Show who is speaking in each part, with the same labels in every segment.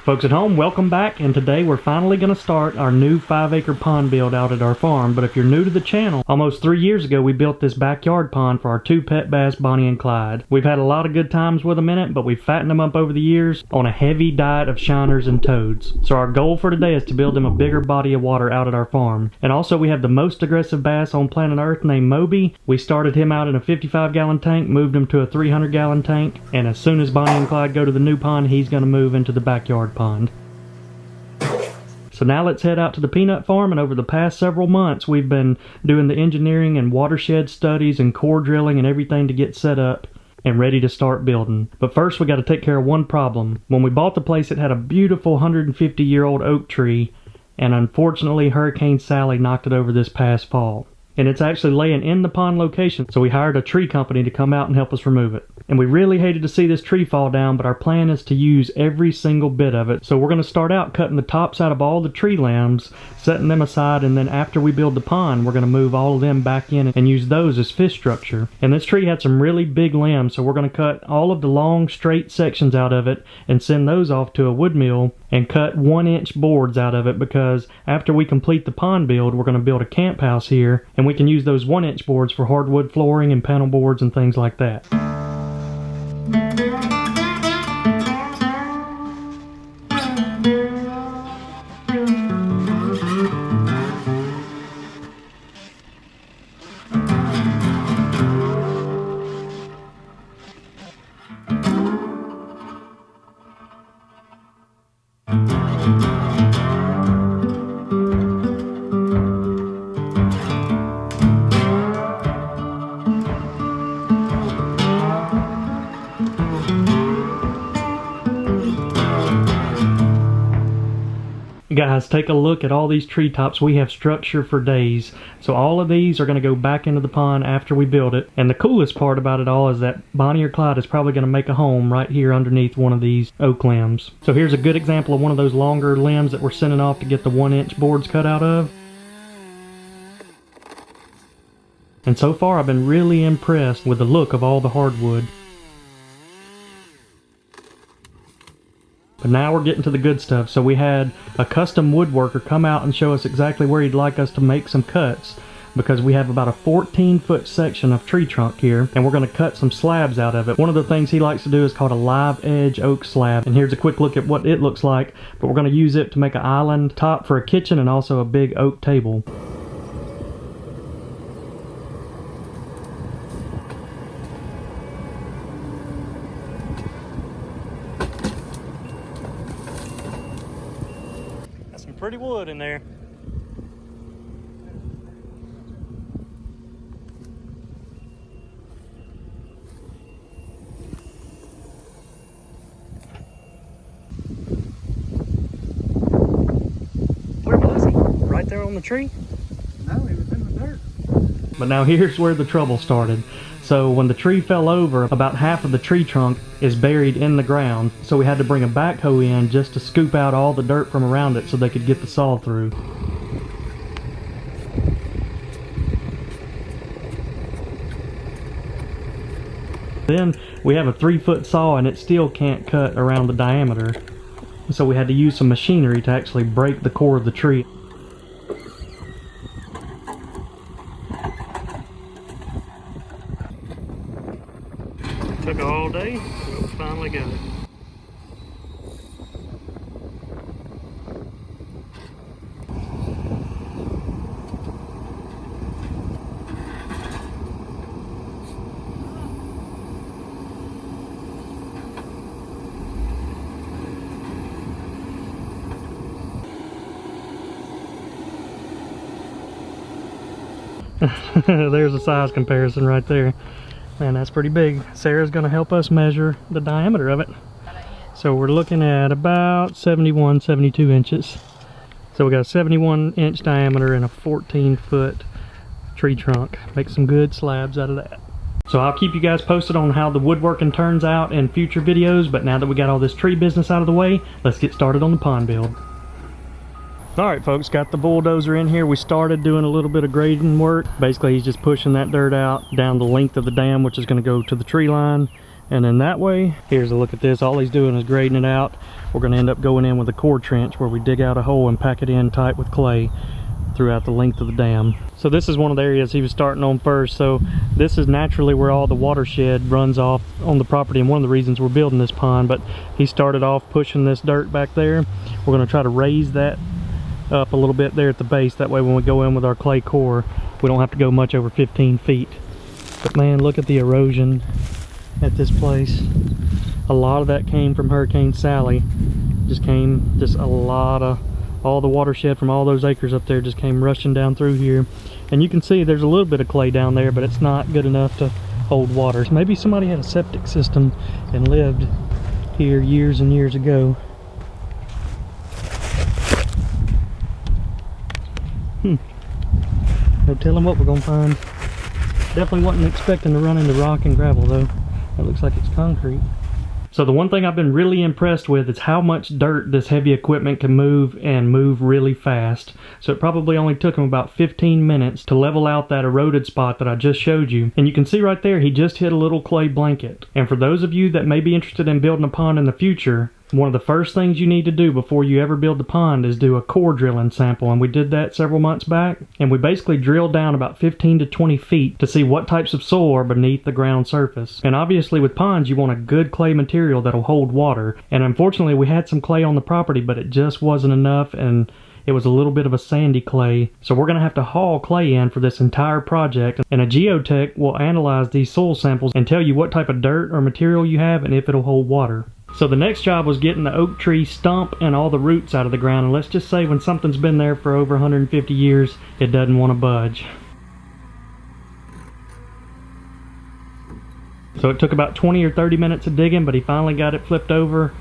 Speaker 1: Folks at home, welcome back, and today we're finally going to start our new 5-acre pond build out at our farm. But if you're new to the channel, almost 3 years ago we built this backyard pond for our 2 pet bass, Bonnie and Clyde. We've had a lot of good times with them in it, but we've fattened them up over the years on a heavy diet of shiners and toads. So our goal for today is to build them a bigger body of water out at our farm. And also we have the most aggressive bass on planet Earth named Moby. We started him out in a 55-gallon tank, moved him to a 300-gallon tank, and as soon as Bonnie and Clyde go to the new pond, he's going to move into the backyard pond. So now let's head out to the peanut farm, and over the past several months we've been doing the engineering and watershed studies and core drilling and everything to get set up and ready to start building. But first we got to take care of one problem. When we bought the place, it had a beautiful 150-year-old oak tree, and unfortunately Hurricane Sally knocked it over this past fall. And it's actually laying in the pond location, so we hired a tree company to come out and help us remove it. And we really hated to see this tree fall down, but our plan is to use every single bit of it. So we're going to start out cutting the tops out of all the tree limbs, setting them aside, and then after we build the pond, we're going to move all of them back in and use those as fish structure. And this tree had some really big limbs, so we're going to cut all of the long straight sections out of it and send those off to a wood mill and cut 1-inch boards out of it, because after we complete the pond build, we're going to build a camp house here, and we can use those 1-inch boards for hardwood flooring and panel boards and things like that. Guys, take a look at all these treetops. We have structure for days. So all of these are going to go back into the pond after we build it. And the coolest part about it all is that Bonnie or Clyde is probably going to make a home right here underneath one of these oak limbs. So here's a good example of one of those longer limbs that we're sending off to get the 1-inch boards cut out of. And so far I've been really impressed with the look of all the hardwood. But now we're getting to the good stuff. So we had a custom woodworker come out and show us exactly where he'd like us to make some cuts, because we have about a 14-foot section of tree trunk here, and we're going to cut some slabs out of it. One of the things he likes to do is called a live edge oak slab, and here's a quick look at what it looks like. But we're going to use it to make an island top for a kitchen and also a big oak table. Pretty wood in there. Where was he? Right there on the tree?
Speaker 2: No, he was in the dirt.
Speaker 1: But now here's where the trouble started. So when the tree fell over, about half of the tree trunk is buried in the ground, so we had to bring a backhoe in just to scoop out all the dirt from around it so they could get the saw through. Then we have a 3-foot saw and it still can't cut around the diameter, so we had to use some machinery to actually break the core of the tree. Took all day, but we finally got it. There's a size comparison right there. Man, that's pretty big. Sarah's going to help us measure the diameter of it. So we're looking at about 71, 72 inches. So we got a 71-inch diameter and a 14-foot tree trunk. Make some good slabs out of that. So I'll keep you guys posted on how the woodworking turns out in future videos, but now that we got all this tree business out of the way, let's get started on the pond build. Alright folks, got the bulldozer in here. We started doing a little bit of grading work. Basically he's just pushing that dirt out down the length of the dam, which is going to go to the tree line. And then that way, here's a look at this. All he's doing is grading it out. We're going to end up going in with a core trench where we dig out a hole and pack it in tight with clay throughout the length of the dam. So this is one of the areas he was starting on first. So this is naturally where all the watershed runs off on the property, and one of the reasons we're building this pond. But he started off pushing this dirt back there. We're going to try to raise that up a little bit there at the base. That way when we go in with our clay core, we don't have to go much over 15 feet. But man, look at the erosion at this place. A lot of that came from Hurricane Sally. Just a lot of, all the watershed from all those acres up there just came rushing down through here. And you can see there's a little bit of clay down there, but it's not good enough to hold water. So maybe somebody had a septic system and lived here years and years ago. No telling what we're gonna find. Definitely wasn't expecting to run into rock and gravel though. That looks like it's concrete. So the one thing I've been really impressed with is how much dirt this heavy equipment can move, and move really fast. So it probably only took him about 15 minutes to level out that eroded spot that I just showed you. And you can see right there, he just hit a little clay blanket. And for those of you that may be interested in building a pond in the future, one of the first things you need to do before you ever build the pond is do a core drilling sample, and we did that several months back. And we basically drilled down about 15 to 20 feet to see what types of soil are beneath the ground surface. And obviously with ponds you want a good clay material that'll hold water. And unfortunately we had some clay on the property, but it just wasn't enough, and it was a little bit of a sandy clay. So we're going to have to haul clay in for this entire project, and a geotech will analyze these soil samples and tell you what type of dirt or material you have and if it'll hold water. So the next job was getting the oak tree stump and all the roots out of the ground. And let's just say when something's been there for over 150 years, it doesn't want to budge. So it took about 20 or 30 minutes of digging, but he finally got it flipped over.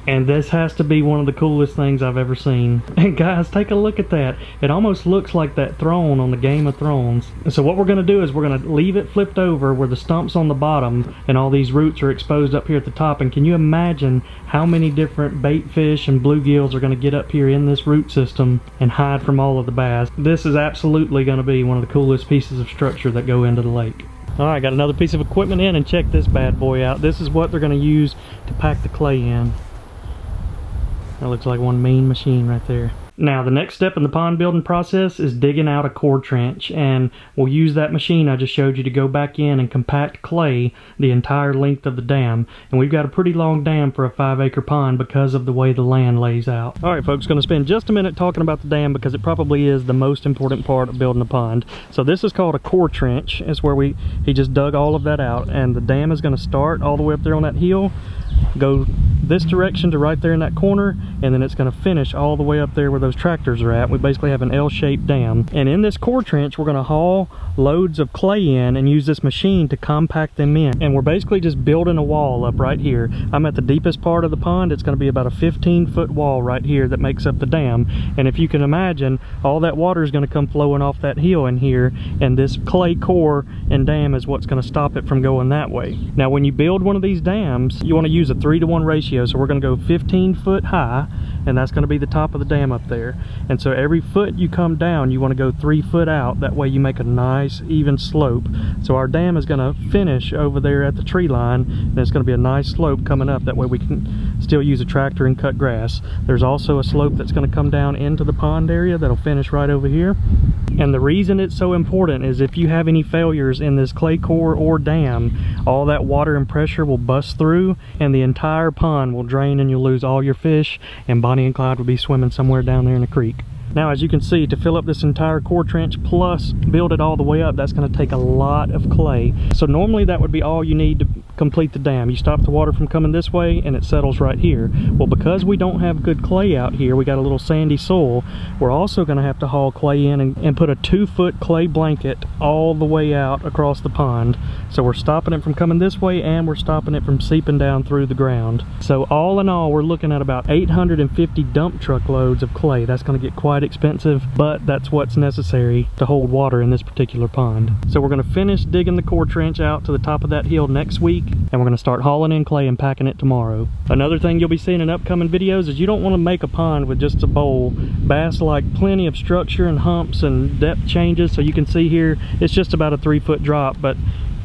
Speaker 1: And this has to be one of the coolest things I've ever seen. And guys, take a look at that. It almost looks like that throne on the Game of Thrones. And so what we're going to do is we're going to leave it flipped over where the stump's on the bottom and all these roots are exposed up here at the top. And can you imagine how many different bait fish and bluegills are going to get up here in this root system and hide from all of the bass? This is absolutely going to be one of the coolest pieces of structure that go into the lake. Alright, got another piece of equipment in, and check this bad boy out. This is what they're going to use to pack the clay in. That looks like one mean machine right there. Now the next step in the pond building process is digging out a core trench, and we'll use that machine I just showed you to go back in and compact clay the entire length of the dam. And we've got a pretty long dam for a 5-acre pond because of the way the land lays out. Alright folks, going to spend just a minute talking about the dam because it probably is the most important part of building a pond. So this is called a core trench. It's where he just dug all of that out, and the dam is going to start all the way up there on that hill, go this direction to right there in that corner, and then it's going to finish all the way up there where those tractors are at. We basically have an L-shaped dam, and in this core trench we're going to haul loads of clay in and use this machine to compact them in. And we're basically just building a wall up right here. I'm at the deepest part of the pond. It's going to be about a 15-foot wall right here that makes up the dam. And if you can imagine, all that water is going to come flowing off that hill in here, and this clay core and dam is what's going to stop it from going that way. Now when you build one of these dams, you want to use a 3-to-1 ratio. So we're going to go 15 foot high, and that's going to be the top of the dam up there. And so every foot you come down, you want to go 3 foot out. That way you make a nice even slope. So our dam is going to finish over there at the tree line, and it's going to be a nice slope coming up. That way we can still use a tractor and cut grass. There's also a slope that's going to come down into the pond area that'll finish right over here. And the reason it's so important is if you have any failures in this clay core or dam, all that water and pressure will bust through and the entire pond will drain, and you'll lose all your fish, and Bonnie and Clyde will be swimming somewhere down there in the creek. Now as you can see, to fill up this entire core trench plus build it all the way up, that's going to take a lot of clay. So normally that would be all you need to complete the dam. You stop the water from coming this way and it settles right here. Well, because we don't have good clay out here, we got a little sandy soil, we're also going to have to haul clay in and put a 2-foot clay blanket all the way out across the pond. So we're stopping it from coming this way, and we're stopping it from seeping down through the ground. So all in all, we're looking at about 850 dump truck loads of clay. That's going to get quite expensive, but that's what's necessary to hold water in this particular pond. So we're going to finish digging the core trench out to the top of that hill next week, and we're going to start hauling in clay and packing it tomorrow. Another thing you'll be seeing in upcoming videos is you don't want to make a pond with just a bowl. Bass like plenty of structure and humps and depth changes. So you can see here it's just about a 3-foot drop, but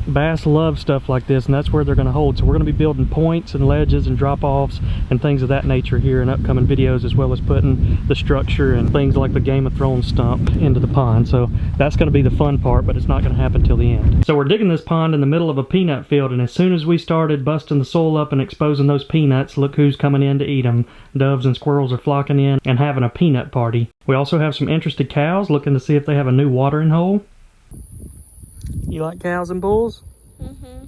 Speaker 1: Bass love stuff like this, and that's where they're going to hold. So we're going to be building points and ledges and drop-offs and things of that nature here in upcoming videos, as well as putting the structure and things like the Game of Thrones stump into the pond. So that's going to be the fun part, but it's not going to happen till the end. So we're digging this pond in the middle of a peanut field, and as soon as we started busting the soil up and exposing those peanuts, look who's coming in to eat them. Doves and squirrels are flocking in and having a peanut party. We also have some interested cows looking to see if they have a new watering hole. You like cows and bulls?
Speaker 3: Mm-hmm.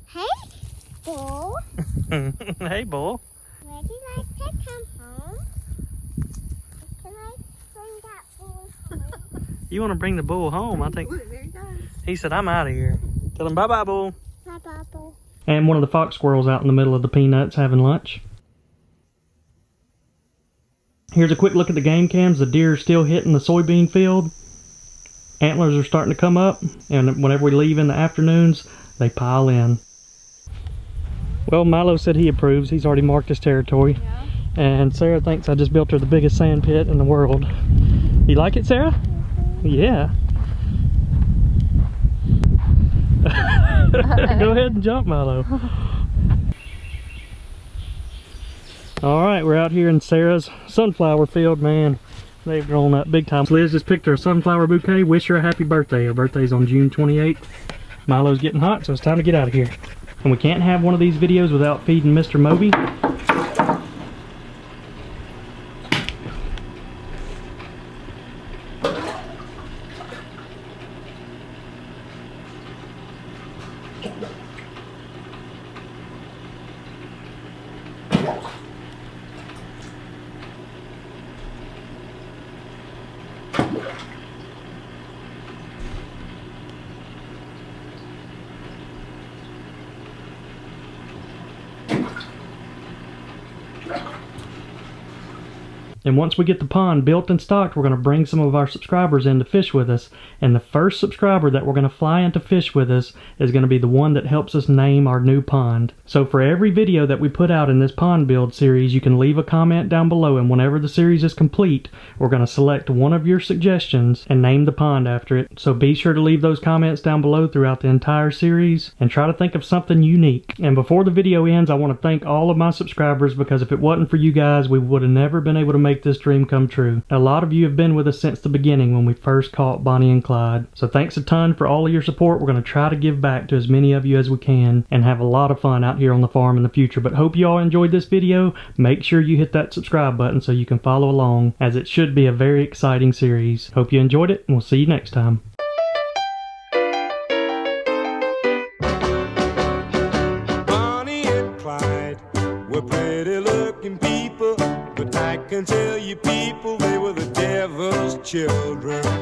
Speaker 3: Hey, bull.
Speaker 1: Hey, bull.
Speaker 3: Would you like to come home? Can I bring that bull home?
Speaker 1: You want to bring the bull home? I think.
Speaker 3: There you go.
Speaker 1: He said, I'm out of here. Tell him bye-bye, bull.
Speaker 3: Bye-bye, bull.
Speaker 1: And one of the fox squirrels out in the middle of the peanuts having lunch. Here's a quick look at the game cams. The deer are still hitting the soybean field. Antlers are starting to come up, and whenever we leave in the afternoons, they pile in. Well, Milo said he approves. He's already marked his territory.
Speaker 3: Yeah.
Speaker 1: And Sarah thinks I just built her the biggest sand pit in the world. You like it, Sarah? Yeah. Go ahead and jump, Milo. Alright, we're out here in Sarah's sunflower field, man. They've grown up big time. Liz just picked her a sunflower bouquet. Wish her a happy birthday. Her birthday's on June 28th. Milo's getting hot, so it's time to get out of here. And we can't have one of these videos without feeding Mr. Moby. And once we get the pond built and stocked, we're going to bring some of our subscribers in to fish with us. And the first subscriber that we're going to fly in to fish with us is going to be the one that helps us name our new pond. So for every video that we put out in this pond build series, you can leave a comment down below, and whenever the series is complete, we're going to select one of your suggestions and name the pond after it. So be sure to leave those comments down below throughout the entire series and try to think of something unique. And before the video ends, I want to thank all of my subscribers, because if it wasn't for you guys, we would have never been able to make this dream come true. A lot of you have been with us since the beginning when we first caught Bonnie and Clyde. So thanks a ton for all of your support. We're going to try to give back to as many of you as we can and have a lot of fun out here on the farm in the future. But hope you all enjoyed this video. Make sure you hit that subscribe button so you can follow along, as it should be a very exciting series. Hope you enjoyed it, and we'll see you next time.
Speaker 4: Bonnie and Clyde were pretty looking people, but I can tell you people, they were the devil's children.